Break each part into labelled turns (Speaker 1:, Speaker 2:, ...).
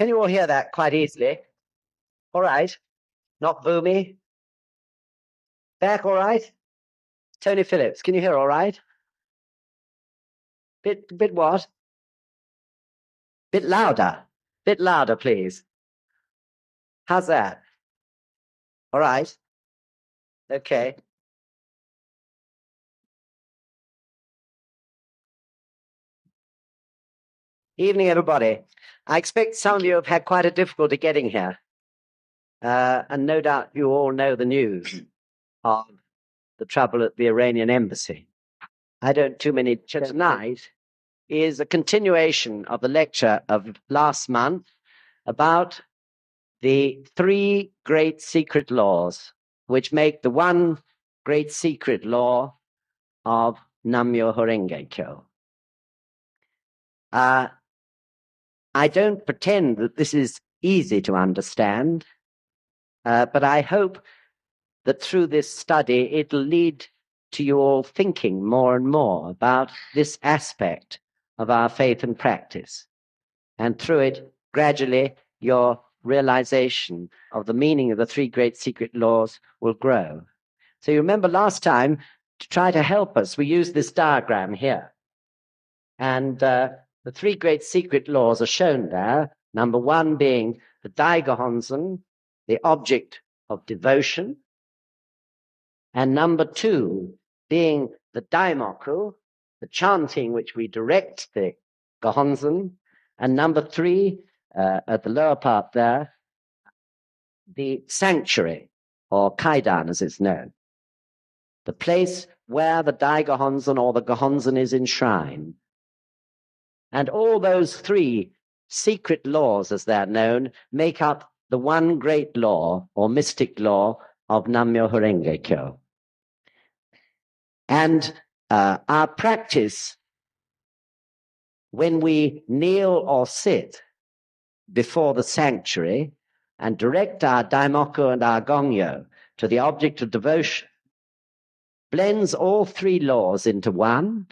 Speaker 1: Can you all hear that quite easily? All right. Not boomy. Back all right? Tony Phillips, can you hear all right? Bit what? Bit louder. Bit louder, please. How's that? All right. Okay. Evening, everybody. I expect some of you have had quite a difficulty getting here. And no doubt you all know the news of the trouble at the Iranian embassy. I don't too many. Tonight is a continuation of the lecture of last month about the three great secret laws, which make the one great secret law of Nam-myoho Renge Kyo. I don't pretend that this is easy to understand, but I hope that through this study it'll lead to you all thinking more and more about this aspect of our faith and practice. And through it, gradually, your realization of the meaning of the three great secret laws will grow. So you remember last time, to try to help us, we used this diagram here. And the three great secret laws are shown there. Number one being the Daiga Honzen, the object of devotion. And number two being the Daimoku, the chanting which we direct the Gohonzen. And number three, at the lower part there, the sanctuary, or Kaidan as it's known, the place where the Daiga Honzen or the Gohonzen is enshrined. And all those three secret laws, as they're known, make up the one great law or mystic law of Nam-myoho Renge Kyo. And our practice, when we kneel or sit before the sanctuary and direct our Daimoku and our Gongyo to the object of devotion, blends all three laws into one,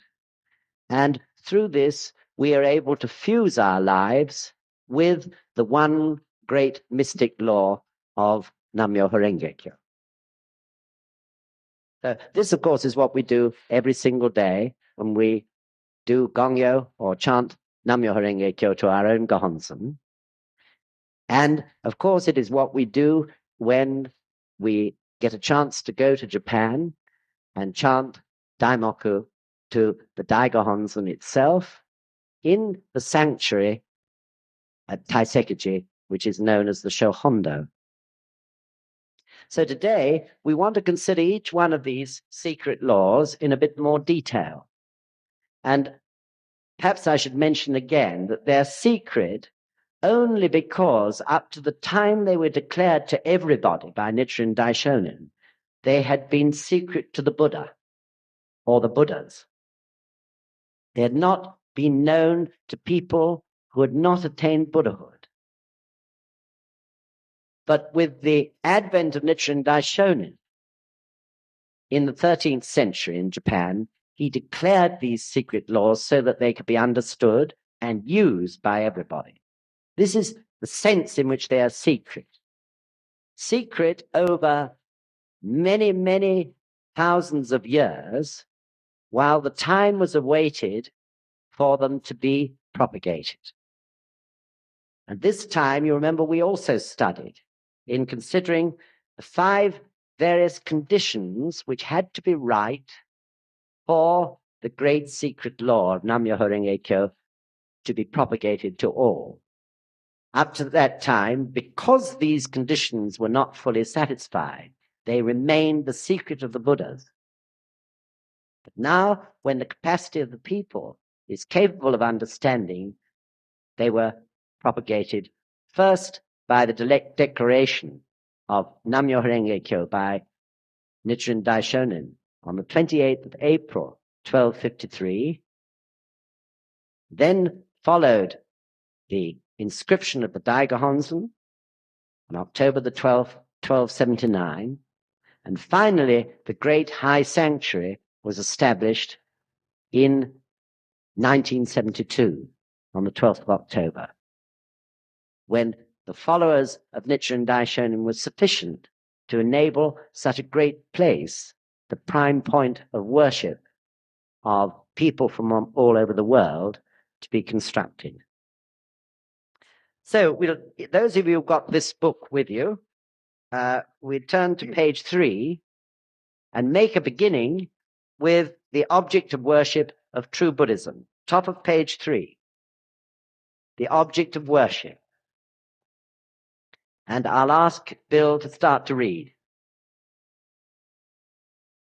Speaker 1: and through this we are able to fuse our lives with the one great mystic law of Nam-myoho Renge Kyo. This, of course, is what we do every single day when we do Gongyo or chant Nam-myoho Renge Kyo to our own Gohonzen. And, of course, it is what we do when we get a chance to go to Japan and chant Daimoku to the Daiga Honzen itself in the sanctuary at Taisekiji, which is known as the Shohondo. So today, we want to consider each one of these secret laws in a bit more detail. And perhaps I should mention again that they're secret only because up to the time they were declared to everybody by Nichiren Daishonin, they had been secret to the Buddha or the Buddhas. They had not been known to people who had not attained Buddhahood. But with the advent of Nichiren Daishonin in the 13th century in Japan, he declared these secret laws so that they could be understood and used by everybody. This is the sense in which they are secret. Secret over many, many thousands of years, while the time was awaited for them to be propagated. And this time, you remember, we also studied in considering the 5 various conditions which had to be right for the great secret law of Nam-myoho Renge Kyo to be propagated to all. Up to that time, because these conditions were not fully satisfied, they remained the secret of the Buddhas. But now, when the capacity of the people is capable of understanding, they were propagated first by the declaration of Nam-myoho Renge Kyo by Nichiren Daishonin on the 28th of April, 1253. Then followed the inscription of the Daiga Honzen on October the 12th, 1279. And finally, the great high sanctuary was established in 1972 on the 12th of October. when the followers of Nichiren Daishonin were sufficient to enable such a great place, the prime point of worship of people from all over the world, to be constructed. So those of you who've got this book with you, we turn to page 3 and make a beginning with the object of worship of true Buddhism. Top of page 3, the object of worship. And I'll ask Bill to start to read.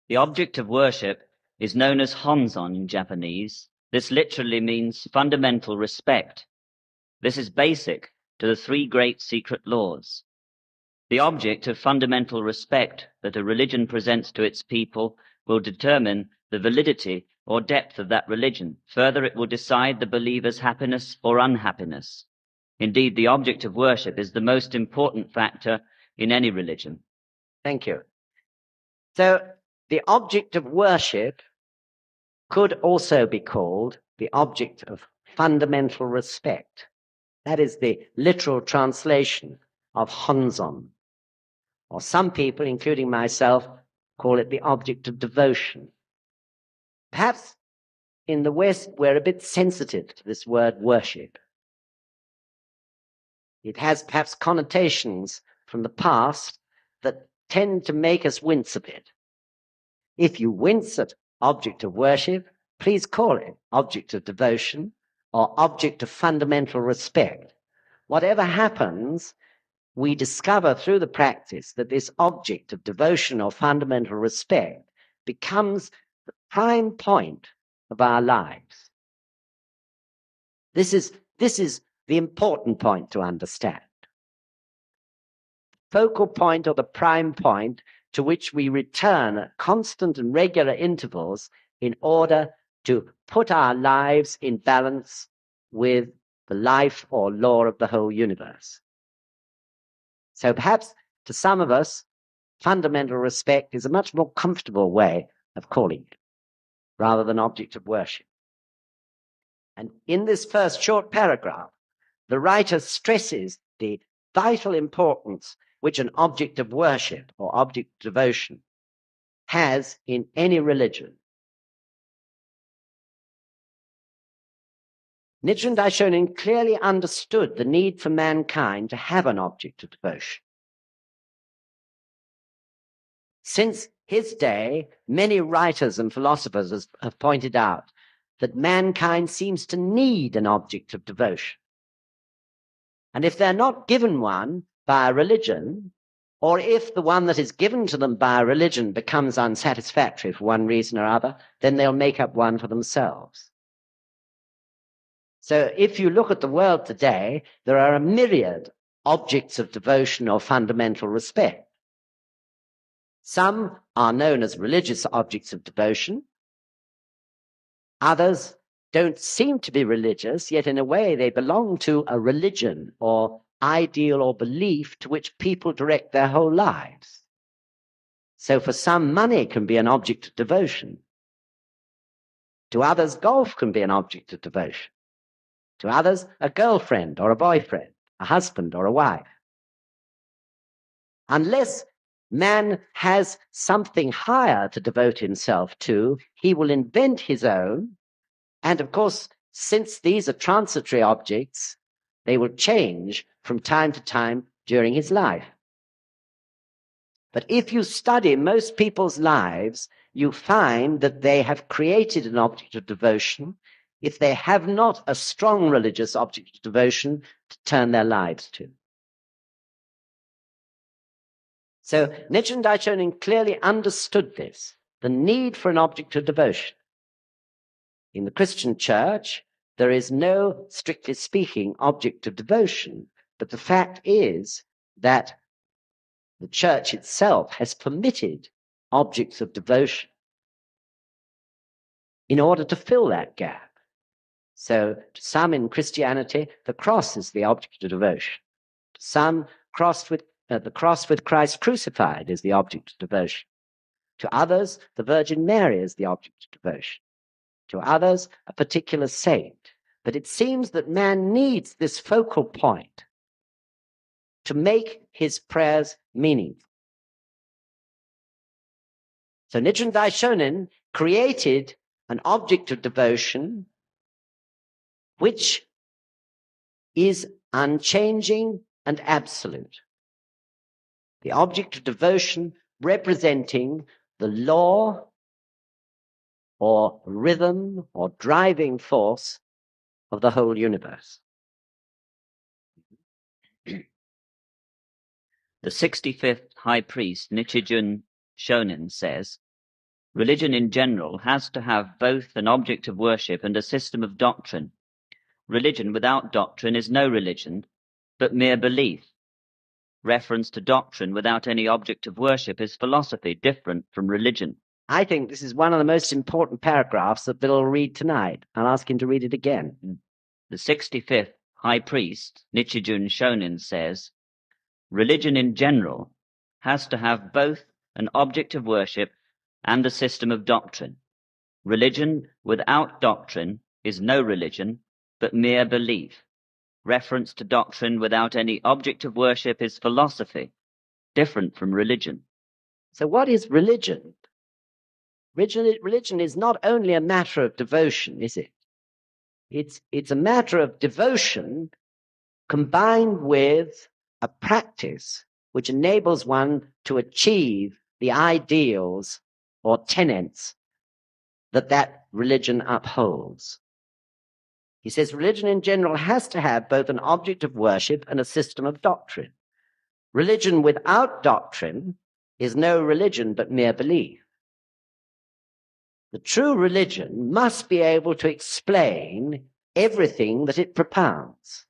Speaker 2: The object of worship is known as honzon in Japanese. This literally means fundamental respect. This is basic to the 3 great secret laws. The object of fundamental respect that a religion presents to its people will determine the validity or depth of that religion. Further, it will decide the believer's happiness or unhappiness. Indeed, the object of worship is the most important factor in any religion.
Speaker 1: Thank you. So, the object of worship could also be called the object of fundamental respect. That is the literal translation of honzon. Or some people, including myself, call it the object of devotion. Perhaps in the West, we're a bit sensitive to this word worship. It has perhaps connotations from the past that tend to make us wince a bit. If you wince at object of worship, please call it object of devotion or object of fundamental respect. Whatever happens, we discover through the practice that this object of devotion or fundamental respect becomes the prime point of our lives. This is the important point to understand. Focal point or the prime point to which we return at constant and regular intervals in order to put our lives in balance with the life or law of the whole universe. So perhaps to some of us, fundamental respect is a much more comfortable way of calling it, rather than object of worship. And in this first short paragraph, the writer stresses the vital importance which an object of worship or object of devotion has in any religion. Nichiren Daishonin clearly understood the need for mankind to have an object of devotion. Since his day, many writers and philosophers have pointed out that mankind seems to need an object of devotion. And if they're not given one by a religion, or if the one that is given to them by a religion becomes unsatisfactory for one reason or other, then they'll make up one for themselves. So if you look at the world today, there are a myriad objects of devotion or fundamental respect. Some are known as religious objects of devotion. Others don't seem to be religious, yet in a way they belong to a religion or ideal or belief to which people direct their whole lives. So for some, money can be an object of devotion. To others, golf can be an object of devotion. To others, a girlfriend or a boyfriend, a husband or a wife. Unless man has something higher to devote himself to, he will invent his own. And of course, since these are transitory objects, they will change from time to time during his life. But if you study most people's lives, you find that they have created an object of devotion if they have not a strong religious object of devotion to turn their lives to. So Nichiren Daishonin clearly understood this, the need for an object of devotion. In the Christian church, there is no, strictly speaking, object of devotion, but the fact is that the church itself has permitted objects of devotion in order to fill that gap. So to some in Christianity, the cross is the object of devotion. To some, the cross with Christ crucified is the object of devotion. To others, the Virgin Mary is the object of devotion. To others, a particular saint. But it seems that man needs this focal point to make his prayers meaningful. So Nichiren Daishonin created an object of devotion which is unchanging and absolute. The object of devotion representing the law or rhythm or driving force of the whole universe.
Speaker 2: The 65th High Priest, Nichiren Shonin, says, religion in general has to have both an object of worship and a system of doctrine. Religion without doctrine is no religion, but mere belief. Reference to doctrine without any object of worship is philosophy, different from religion.
Speaker 1: I think this is one of the most important paragraphs that Bill will read tonight. I'll ask him to read it again.
Speaker 2: The 65th High Priest, Nichiren Shonin, says, religion in general has to have both an object of worship and a system of doctrine. Religion without doctrine is no religion, but mere belief. Reference to doctrine without any object of worship is philosophy, different from religion.
Speaker 1: So what is religion? Religion is not only a matter of devotion, is it? It's a matter of devotion combined with a practice which enables one to achieve the ideals or tenets that religion upholds. He says religion in general has to have both an object of worship and a system of doctrine. Religion without doctrine is no religion but mere belief. The true religion must be able to explain everything that it propounds.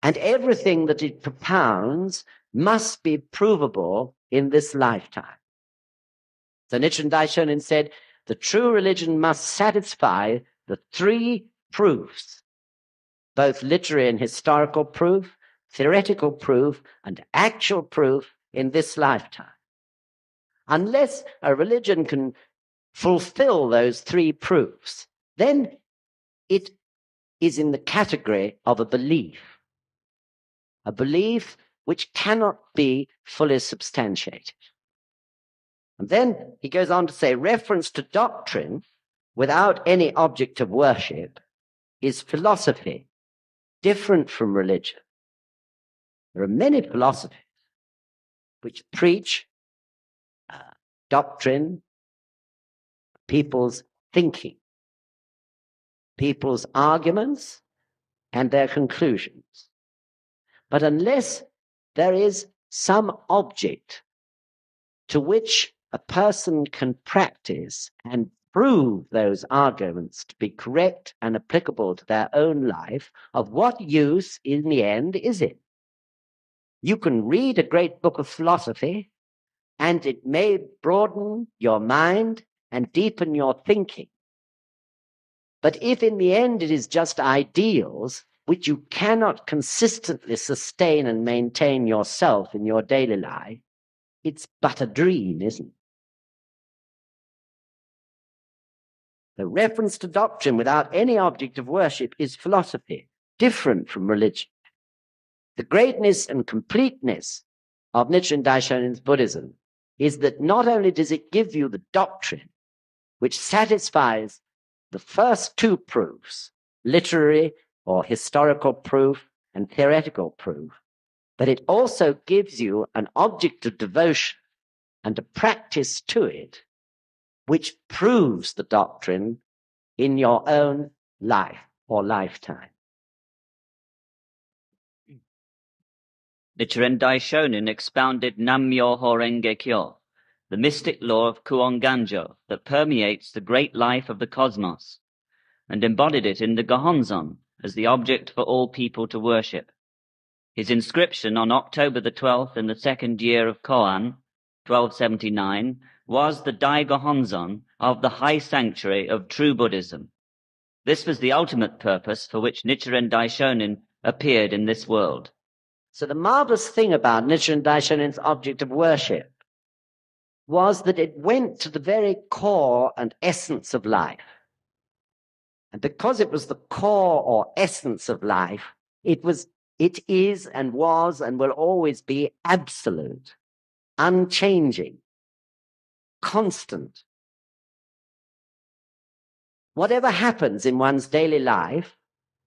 Speaker 1: And everything that it propounds must be provable in this lifetime. So Nichiren Daishonin said, the true religion must satisfy the three proofs, both literary and historical proof, theoretical proof, and actual proof in this lifetime. Unless a religion can fulfill those three proofs, then it is in the category of a belief which cannot be fully substantiated. And then he goes on to say, reference to doctrine without any object of worship is philosophy, different from religion. There are many philosophies which preach doctrine, people's thinking, people's arguments, and their conclusions. But unless there is some object to which a person can practice and prove those arguments to be correct and applicable to their own life, of what use in the end is it? You can read a great book of philosophy, and it may broaden your mind and deepen your thinking. But if in the end it is just ideals which you cannot consistently sustain and maintain yourself in your daily life, it's but a dream, isn't it? The reference to doctrine without any object of worship is philosophy, different from religion. The greatness and completeness of Nichiren Daishonin's Buddhism is that not only does it give you the doctrine which satisfies the first two proofs, literary or historical proof and theoretical proof, but it also gives you an object of devotion and a practice to it which proves the doctrine in your own life or lifetime.
Speaker 2: Nichiren Daishonin expounded Nammyo Horenge Kyo, the mystic law of Kuon-ganjo that permeates the great life of the cosmos, and embodied it in the Gohonzon as the object for all people to worship. His inscription on October the 12th in the second year of Koan, 1279, was the Dai Gohonzon of the high sanctuary of true Buddhism. This was the ultimate purpose for which Nichiren Daishonin appeared in this world.
Speaker 1: So the marvelous thing about Nichiren Daishonin's object of worship was that it went to the very core and essence of life. And because it was the core or essence of life, it was It is and was and will always be absolute, unchanging, constant. Whatever happens in one's daily life,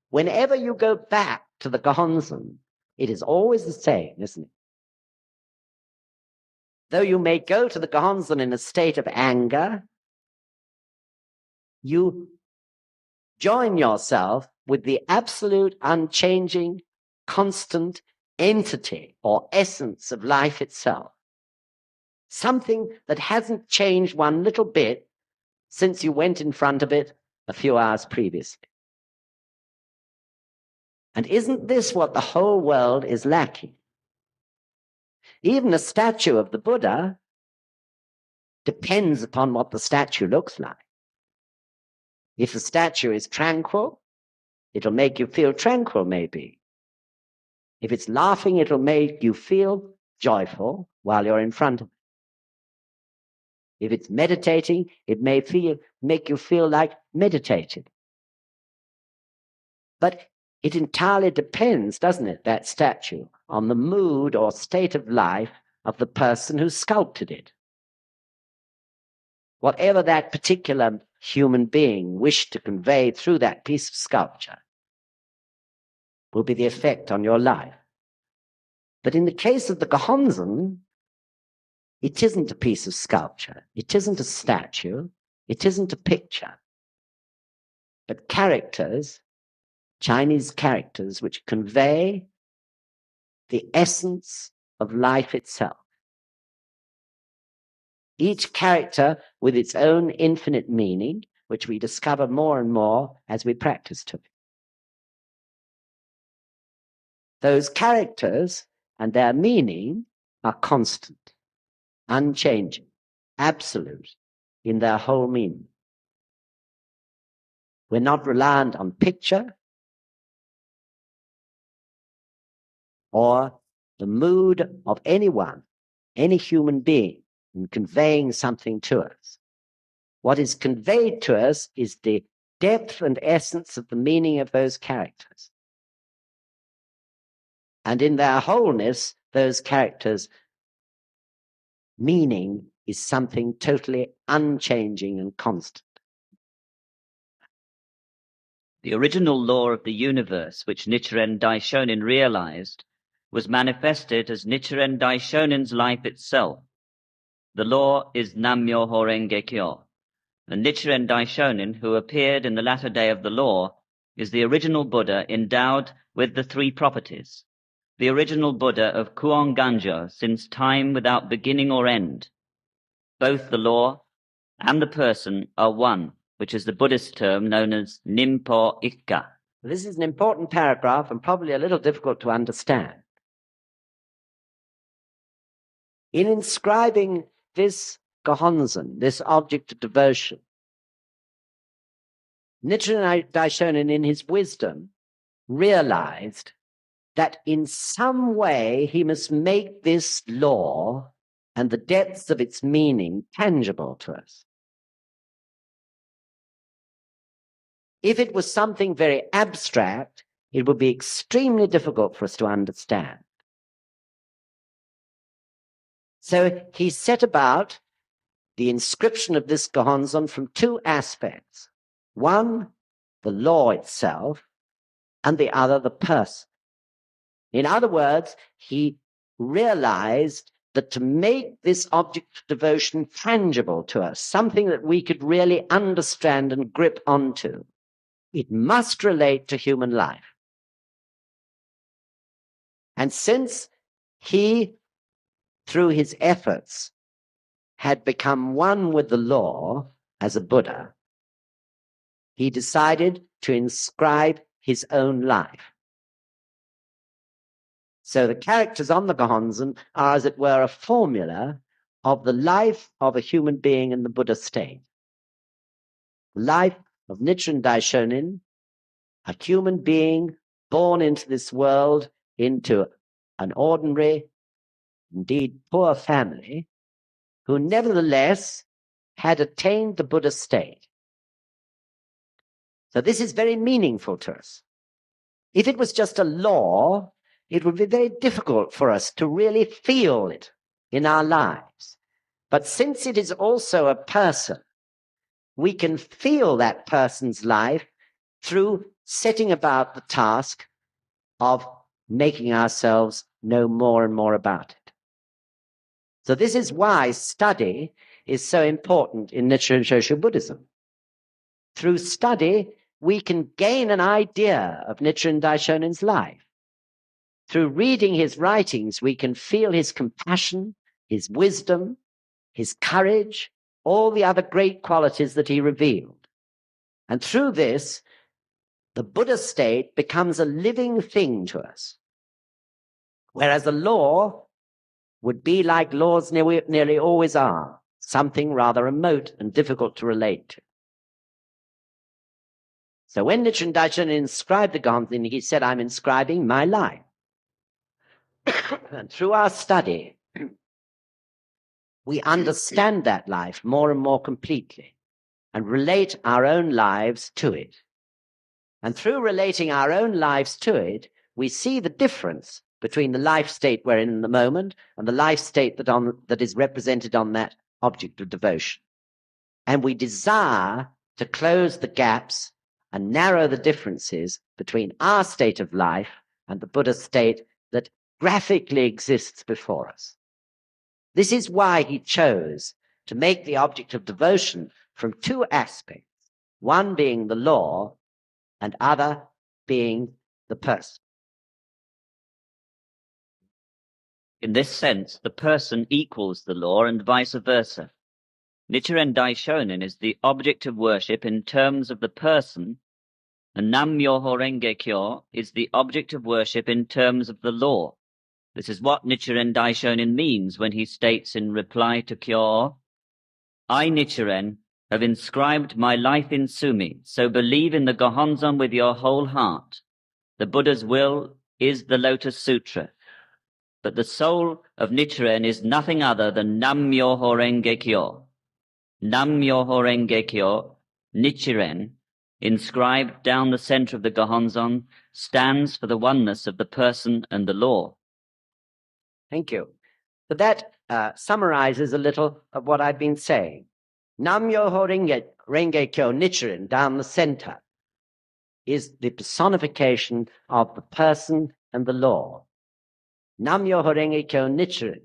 Speaker 1: whenever you go back to the Gohonzon, it is always the same, isn't it? Though you may go to the Gohonzon in a state of anger, you join yourself with the absolute, unchanging, constant entity or essence of life itself. Something that hasn't changed one little bit since you went in front of it a few hours previously. And isn't this what the whole world is lacking? Even a statue of the Buddha depends upon what the statue looks like. If the statue is tranquil, it'll make you feel tranquil, maybe. If it's laughing, it'll make you feel joyful while you're in front of it. If it's meditating, it may make you feel like meditating. But it entirely depends, doesn't it, that statue, on the mood or state of life of the person who sculpted it. Whatever that particular human being wished to convey through that piece of sculpture will be the effect on your life. But in the case of the Gohonzon, it isn't a piece of sculpture. It isn't a statue. It isn't a picture. But characters, Chinese characters, which convey the essence of life itself. Each character with its own infinite meaning, which we discover more and more as we practice to it. Those characters and their meaning are constant, unchanging, absolute in their whole meaning. We're not reliant on picture or the mood of anyone, any human being, in conveying something to us. What is conveyed to us is the depth and essence of the meaning of those characters. And in their wholeness, those characters' meaning is something totally unchanging and constant.
Speaker 2: The original law of the universe, which Nichiren Daishonin realized, was manifested as Nichiren Daishonin's life itself. The law is Nam-myoho Renge Kyo. And Nichiren Daishonin, who appeared in the latter day of the law, is the original Buddha endowed with the three properties. The original Buddha of Kuon Ganjo since time without beginning or end. Both the law and the person are one, which is the Buddhist term known as Nimpo Ikka.
Speaker 1: This is an important paragraph and probably a little difficult to understand. In inscribing this Gohonzon, this object of devotion, Nichiren Daishonin, in his wisdom, realized that in some way he must make this law and the depths of its meaning tangible to us. If it was something very abstract, it would be extremely difficult for us to understand. So he set about the inscription of this Gohonzon from two aspects. One, the law itself, and the other, the person. In other words, he realized that to make this object of devotion tangible to us, something that we could really understand and grip onto, it must relate to human life. And since he, through his efforts, had become one with the law as a Buddha, he decided to inscribe his own life. So the characters on the Gohonzon are, as it were, a formula of the life of a human being in the Buddha state. Life of Nichiren Daishonin, a human being born into this world, into an ordinary, indeed poor family, who nevertheless had attained the Buddha state. So this is very meaningful to us. If it was just a law, it would be very difficult for us to really feel it in our lives. But since it is also a person, we can feel that person's life through setting about the task of making ourselves know more and more about it. So this is why study is so important in Nichiren Buddhism. Through study, we can gain an idea of Nichiren Daishonin's life. Through reading his writings, we can feel his compassion, his wisdom, his courage, all the other great qualities that he revealed. And through this, the Buddha state becomes a living thing to us. Whereas a law would be like laws nearly always are, something rather remote and difficult to relate to. So when Nichiren Daishonin inscribed the Gonzin, he said, I'm inscribing my life. And through our study, we understand that life more and more completely and relate our own lives to it. And through relating our own lives to it, we see the difference between the life state we're in the moment and the life state that is represented on that object of devotion. And we desire to close the gaps and narrow the differences between our state of life and the Buddha state that graphically exists before us. This is why he chose to make the object of devotion from two aspects, one being the law and other being the person.
Speaker 2: In this sense, the person equals the law and vice versa. Nichiren Daishonin is the object of worship in terms of the person, and Nam-myoho Renge-kyo is the object of worship in terms of the law. This is what Nichiren Daishonin means when he states in reply to Kyo, I, Nichiren, have inscribed my life in Sumi, so believe in the Gohonzon with your whole heart. The Buddha's will is the Lotus Sutra. But the soul of Nichiren is nothing other than Nam-myoho Renge-kyo. Nam-myoho Renge-kyo, Nichiren, inscribed down the center of the Gohonzon, stands for the oneness of the person and the law.
Speaker 1: Thank you. So that summarizes a little of what I've been saying. Nam-myoho Renge-kyo, Nichiren, down the center, is the personification of the person and the law. Nam-myoho Renge-kyo, Nichiren,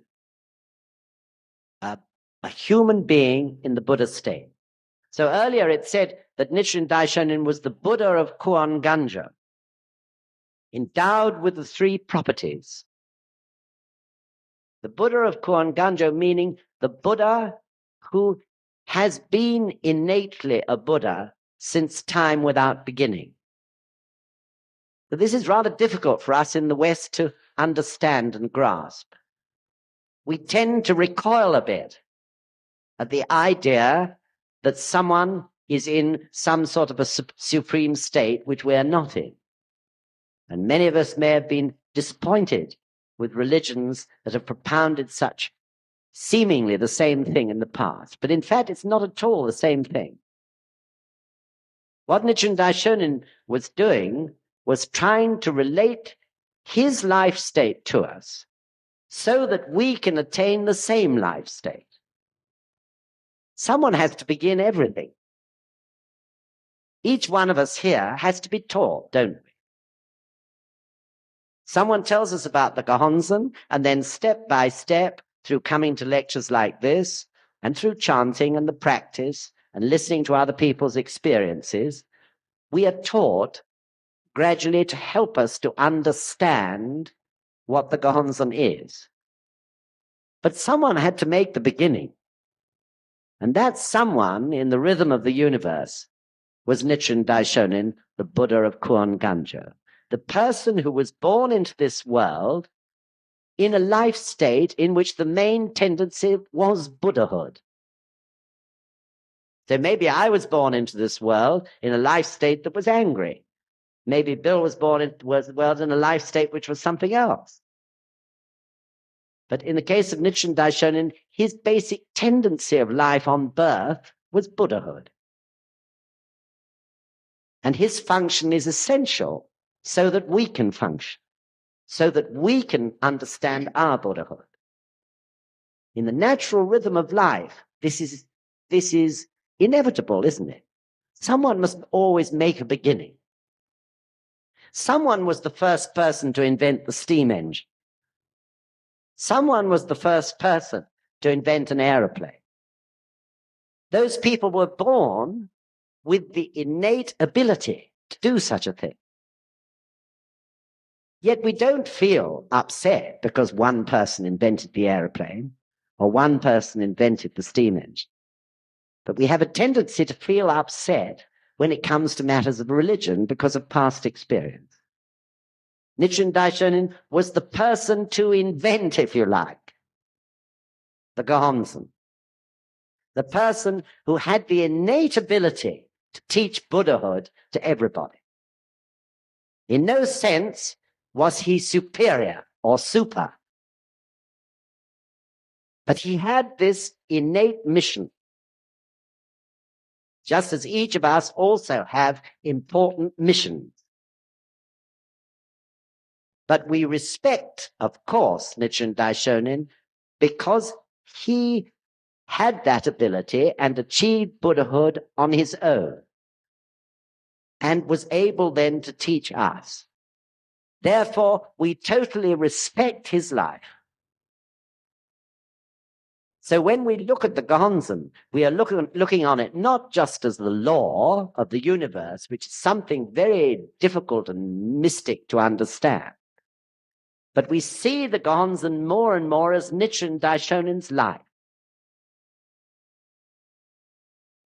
Speaker 1: a human being in the Buddha state. So earlier it said that Nichiren Daishonin was the Buddha of Kuon Ganjo, endowed with the three properties. The Buddha of Kuon Ganjo meaning the Buddha who has been innately a Buddha since time without beginning. So this is rather difficult for us in the West to understand and grasp. We tend to recoil a bit at the idea that someone is in some sort of a supreme state which we are not in. And many of us may have been disappointed with religions that have propounded such seemingly the same thing in the past. But in fact, it's not at all the same thing. What Nichiren Daishonin was doing was trying to relate his life state to us so that we can attain the same life state. Someone has to begin everything. Each one of us here has to be taught, don't we? Someone tells us about the Gohonzon, and then step by step, through coming to lectures like this, and through chanting and the practice, and listening to other people's experiences, we are taught gradually to help us to understand what the Gohonzon is. But someone had to make the beginning. And that someone in the rhythm of the universe was Nichiren Daishonin, the Buddha of Kuon Ganjo, the person who was born into this world in a life state in which the main tendency was Buddhahood. So maybe I was born into this world in a life state that was angry. Maybe Bill was born into the world in a life state which was something else. But in the case of Nichiren Daishonin, his basic tendency of life on birth was Buddhahood. And his function is essential so that we can function. so that we can understand our Buddhahood. In the natural rhythm of life, this is inevitable, isn't it? Someone must always make a beginning. Someone was the first person to invent the steam engine. Someone was the first person to invent an aeroplane. Those people were born with the innate ability to do such a thing. Yet we don't feel upset because one person invented the aeroplane or one person invented the steam engine. But we have a tendency to feel upset when it comes to matters of religion because of past experience. Nichiren Daishonin was the person to invent, if you like, the Gohonzon. The person who had the innate ability to teach Buddhahood to everybody. In no sense was he superior or super. But he had this innate mission, just as each of us also have important missions. But we respect, of course, Nichiren Daishonin because he had that ability and achieved Buddhahood on his own and was able then to teach us. Therefore, we totally respect his life. So when we look at the Gohonzon, we are looking on it not just as the law of the universe, which is something very difficult and mystic to understand, but we see the Gohonzon more and more as Nichiren Daishonin's life.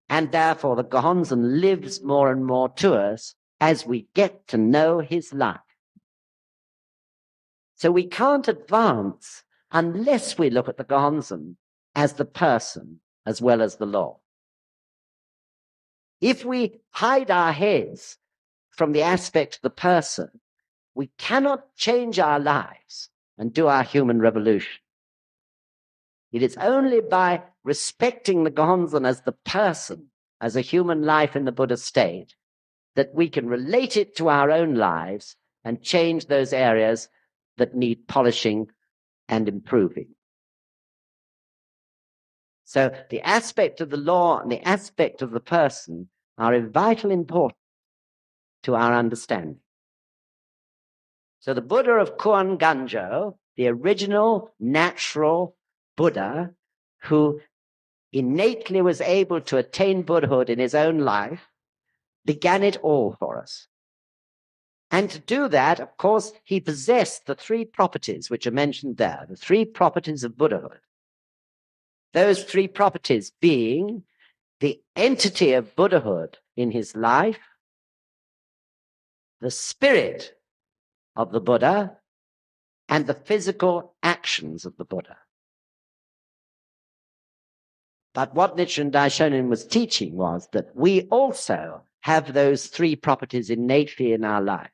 Speaker 1: And therefore the Gohonzon lives more and more to us as we get to know his life. So we can't advance unless we look at the Gohonzon as the person as well as the law. If we hide our heads from the aspect of the person, we cannot change our lives and do our human revolution. It is only by respecting the Gohonzon as the person, as a human life in the Buddha state, that we can relate it to our own lives and change those areas that need polishing and improving. So the aspect of the law and the aspect of the person are of vital importance to our understanding. So the Buddha of Kuan Ganjo, the original natural Buddha who innately was able to attain Buddhahood in his own life, began it all for us. And to do that, of course, he possessed the three properties which are mentioned there, the three properties of Buddhahood. Those three properties being the entity of Buddhahood in his life, the spirit of the Buddha, and the physical actions of the Buddha. But what Nichiren Daishonin was teaching was that we also have those three properties innately in our life.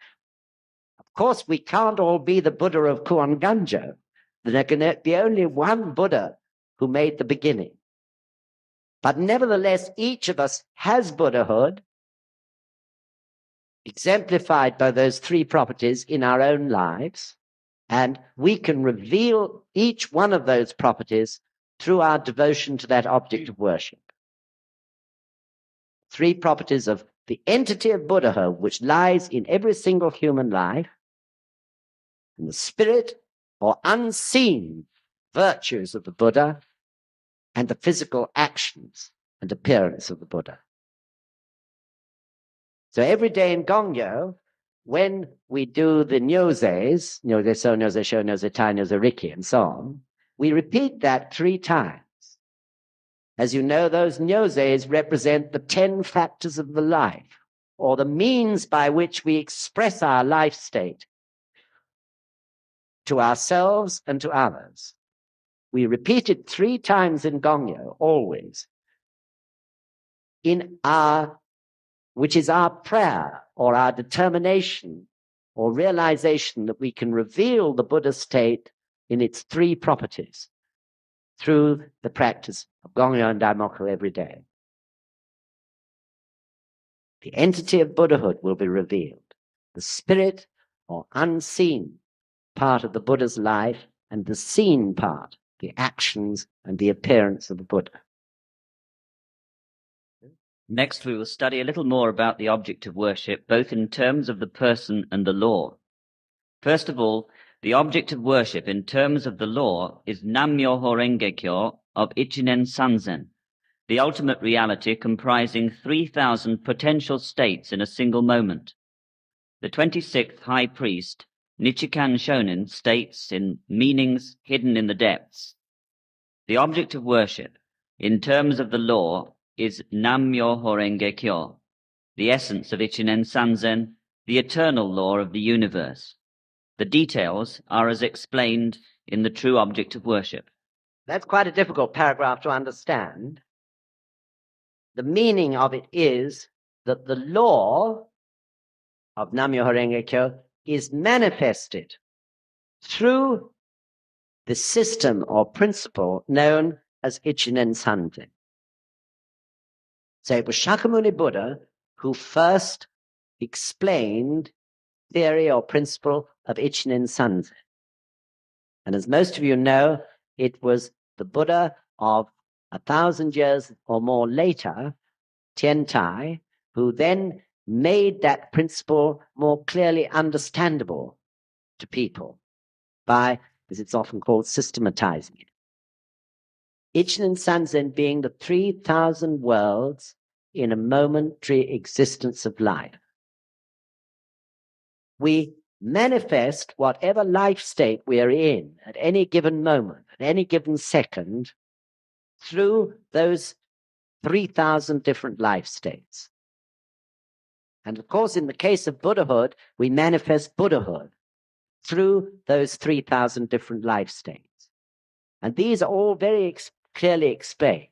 Speaker 1: Of course, we can't all be the Buddha of Kuan Ganjo. There can be only one Buddha who made the beginning. But nevertheless, each of us has Buddhahood, exemplified by those three properties in our own lives, and we can reveal each one of those properties through our devotion to that object of worship. Three properties of the entity of Buddhahood, which lies in every single human life, and the spirit or unseen virtues of the Buddha, and the physical actions and appearance of the Buddha. So every day in Gongyo, when we do the nyozes, nyoze so, nyoze sho, nyoze tai, nyoze riki, and so on, we repeat that 3 times. As you know, those nyozes represent the 10 factors of the life, or the means by which we express our life state to ourselves and to others. We repeat it 3 times in Gongyo, always, which is our prayer or our determination or realization that we can reveal the Buddha state in its 3 properties through the practice of Gongyo and Daimoku every day. The entity of Buddhahood will be revealed. The spirit or unseen part of the Buddha's life and the seen part, the actions and the appearance of the Buddha.
Speaker 2: Next, we will study a little more about the object of worship, both in terms of the person and the law. First of all, the object of worship in terms of the law is Nam-myoho Renge-kyo of Ichinen Sanzen, the ultimate reality comprising 3,000 potential states in a single moment. The 26th High Priest, Nichiren Shonin, states in Meanings Hidden in the Depths, the object of worship in terms of the law is Nam-myoho Renge-kyo, the essence of Ichinen Sanzen, the eternal law of the universe. The details are as explained in the true object of worship.
Speaker 1: That's quite a difficult paragraph to understand. The meaning of it is that the law of Nam-myoho Renge-kyo is manifested through the system or principle known as Ichinen Sanzen. So it was Shakyamuni Buddha who first explained theory or principle of Ichinen Sanzen. And as most of you know, it was the Buddha of 1,000 years or more later, Tiantai, who then made that principle more clearly understandable to people by, as it's often called, systematizing it. Ichinen Sanzen being the 3,000 worlds in a momentary existence of life. We manifest whatever life state we are in at any given moment, at any given second, through those 3,000 different life states. And of course, in the case of Buddhahood, we manifest Buddhahood through those 3,000 different life states. And these are all very clearly explained.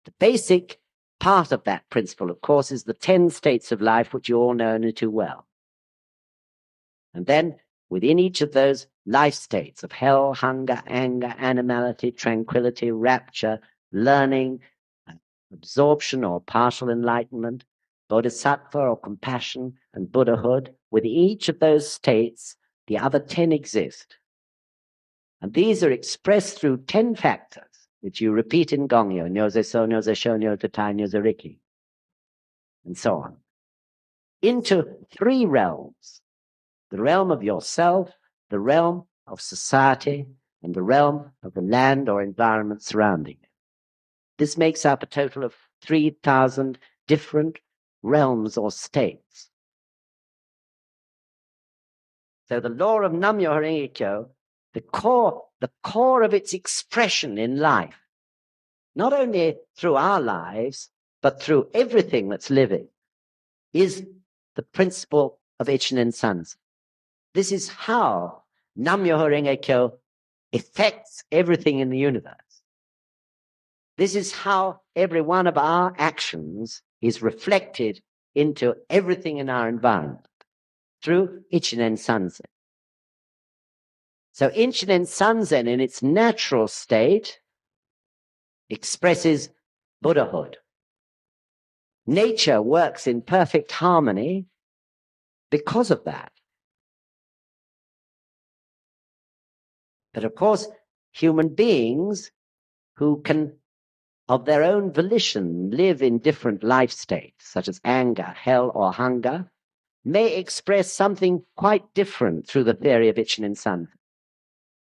Speaker 1: The basic part of that principle, of course, is the 10 states of life, which you all know only too well. And then within each of those life states of hell, hunger, anger, animality, tranquility, rapture, learning, absorption or partial enlightenment, bodhisattva or compassion, and Buddhahood, with each of those states, the other 10 exist. And these are expressed through 10 factors, which you repeat in Gongyo, Nyoze So, Nyoze Sho, Nyoze Tai, Nyoze Riki, and so on, into 3 realms: the realm of yourself, the realm of society, and the realm of the land or environment surrounding it. This makes up a total of 3,000 different realms or states. So the law of Nam-myoho Renge-kyo, the core of its expression in life, not only through our lives, but through everything that's living, is the principle of Ichinen Sanzen. This is how Nam-myoho Renge-kyo affects everything in the universe. This is how every one of our actions is reflected into everything in our environment, through Ichinen Sanzen. So Ichinen Sanzen in its natural state expresses Buddhahood. Nature works in perfect harmony because of that. But of course, human beings who can, of their own volition, live in different life states, such as anger, hell, or hunger, may express something quite different through the theory of Ichinen Sanzen.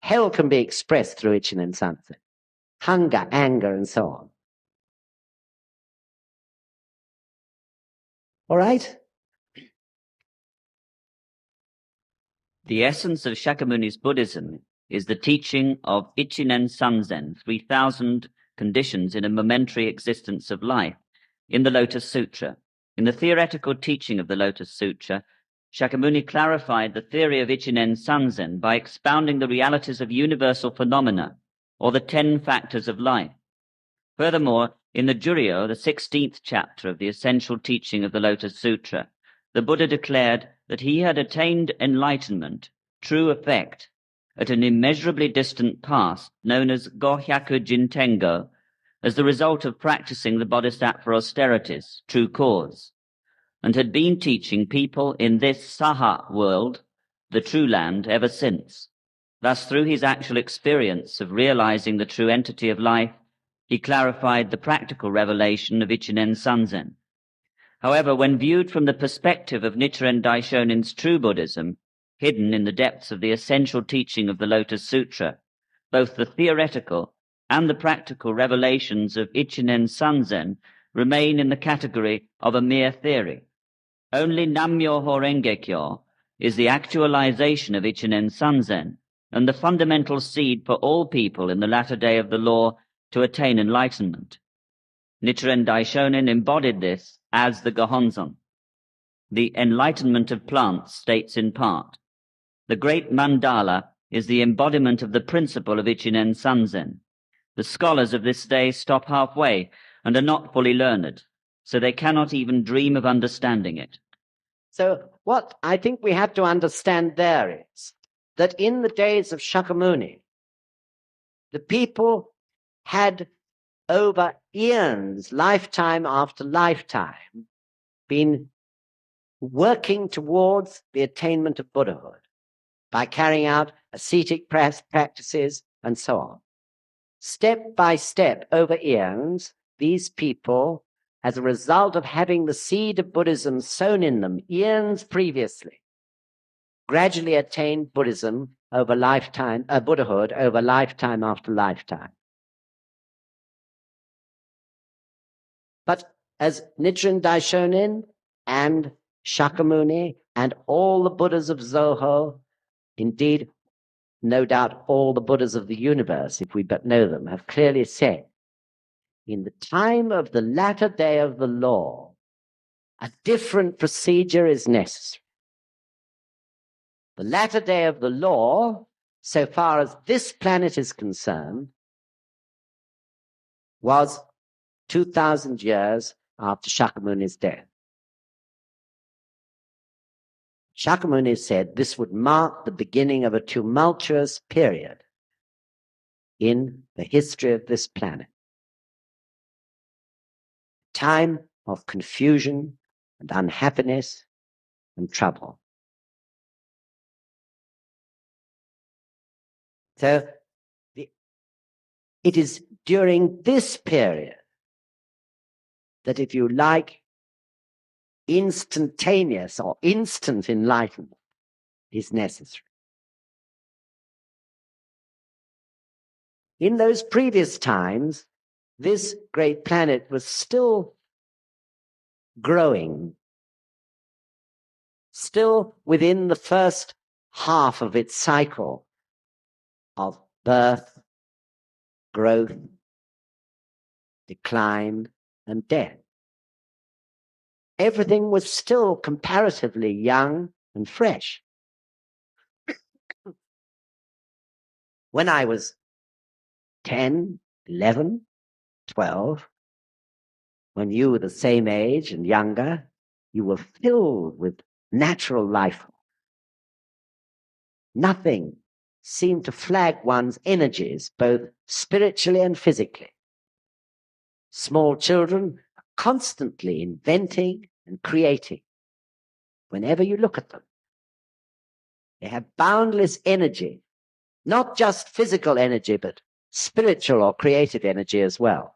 Speaker 1: Hell can be expressed through Ichinen Sanzen, hunger, anger, and so on. All right?
Speaker 2: The essence of Shakyamuni's Buddhism is the teaching of Ichinen Sanzen, 3,000 conditions in a momentary existence of life, in the Lotus Sutra. In the theoretical teaching of the Lotus Sutra, Shakyamuni clarified the theory of Ichinen Sanzen by expounding the realities of universal phenomena, or the 10 factors of life. Furthermore, in the Juryo, the 16th chapter of the essential teaching of the Lotus Sutra, the Buddha declared that he had attained enlightenment, true effect, at an immeasurably distant past known as Gohyaku Jintengo, as the result of practicing the bodhisattva austerities, true cause, and had been teaching people in this Saha world the true land ever since. Thus, through his actual experience of realizing the true entity of life, he clarified the practical revelation of Ichinen Sanzen. However, when viewed from the perspective of Nichiren Daishonin's true Buddhism, hidden in the depths of the essential teaching of the Lotus Sutra, both the theoretical and the practical revelations of Ichinen Sanzen remain in the category of a mere theory. Only Nam-myoho Renge-kyo is the actualization of Ichinen Sanzen and the fundamental seed for all people in the latter day of the law to attain enlightenment. Nichiren Daishonin embodied this as the Gohonzon. The enlightenment of plants states in part, the great mandala is the embodiment of the principle of Ichinen Sanzen. The scholars of this day stop halfway and are not fully learned, so they cannot even dream of understanding it.
Speaker 1: So what I think we have to understand there is that in the days of Shakyamuni, the people had over eons, lifetime after lifetime, been working towards the attainment of Buddhahood by carrying out ascetic practices and so on. Step by step, over eons, these people, as a result of having the seed of Buddhism sown in them eons previously, gradually attained Buddhism over lifetime, Buddhahood over lifetime after lifetime. But as Nichiren Daishonin and Shakyamuni and all the Buddhas of Zoho, indeed, no doubt all the Buddhas of the universe, if we but know them, have clearly said, in the time of the latter day of the law, a different procedure is necessary. The latter day of the law, so far as this planet is concerned, was 2,000 years after Shakyamuni's death. Shakyamuni said this would mark the beginning of a tumultuous period in the history of this planet. Time of confusion and unhappiness and trouble. So it is during this period that, if you like, instantaneous or instant enlightenment is necessary. In those previous times, this great planet was still growing, still within the first half of its cycle of birth, growth, decline, and death. Everything was still comparatively young and fresh. When I was 10, 11, 12, when you were the same age and younger, you were filled with natural life. Nothing seemed to flag one's energies, both spiritually and physically. Small children are constantly inventing and creating. Whenever you look at them, they have boundless energy, not just physical energy, but spiritual or creative energy as well.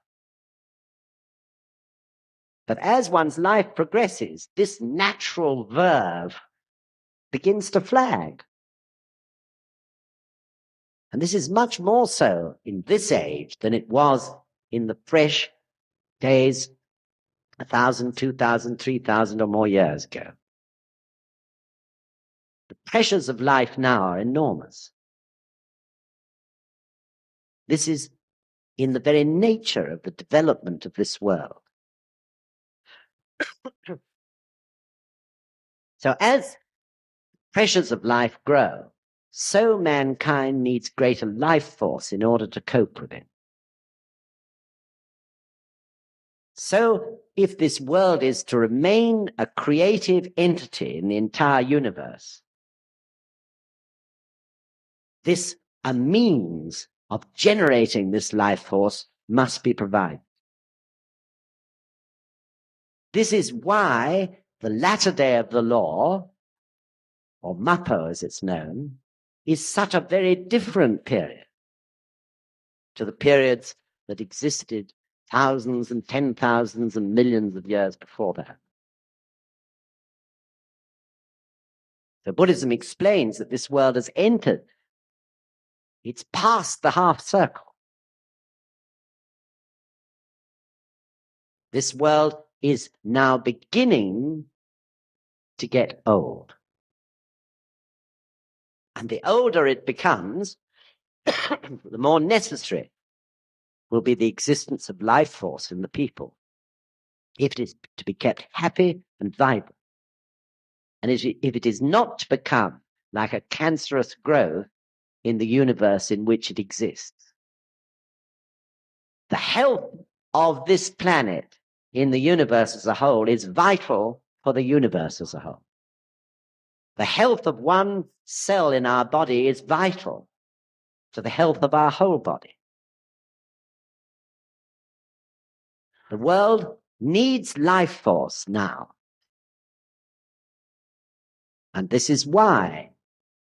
Speaker 1: But as one's life progresses, this natural verve begins to flag. And this is much more so in this age than it was in the fresh days 1,000, 2,000, 3,000 or more years ago. The pressures of life now are enormous. This is in the very nature of the development of this world. So as pressures of life grow, so mankind needs greater life force in order to cope with it. So if this world is to remain a creative entity in the entire universe, this a means of generating this life force must be provided. This is why the latter day of the law or Mapo as it's known, is such a very different period to the periods that existed thousands and 10,000s and millions of years before that. So Buddhism explains that this world has entered. It's past the half circle. This world is now beginning to get old. And the older it becomes, the more necessary will be the existence of life force in the people, if it is to be kept happy and vibrant. And if it is not to become like a cancerous growth in the universe in which it exists. The health of this planet in the universe as a whole is vital for the universe as a whole. The health of one cell in our body is vital to the health of our whole body. The world needs life force now. And this is why,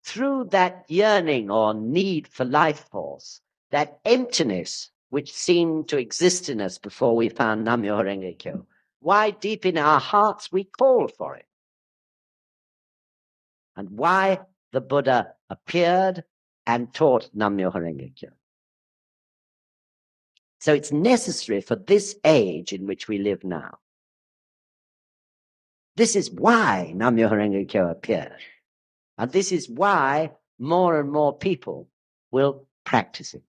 Speaker 1: through that yearning or need for life force, that emptiness which seemed to exist in us before we found Nam-myoho Renge Kyo, why deep in our hearts we call for it. And why the Buddha appeared and taught Nam-myoho Renge Kyo. So it's necessary for this age in which we live now. This is why Nam-myoho Renge Kyo appeared. And this is why more and more people will practice it.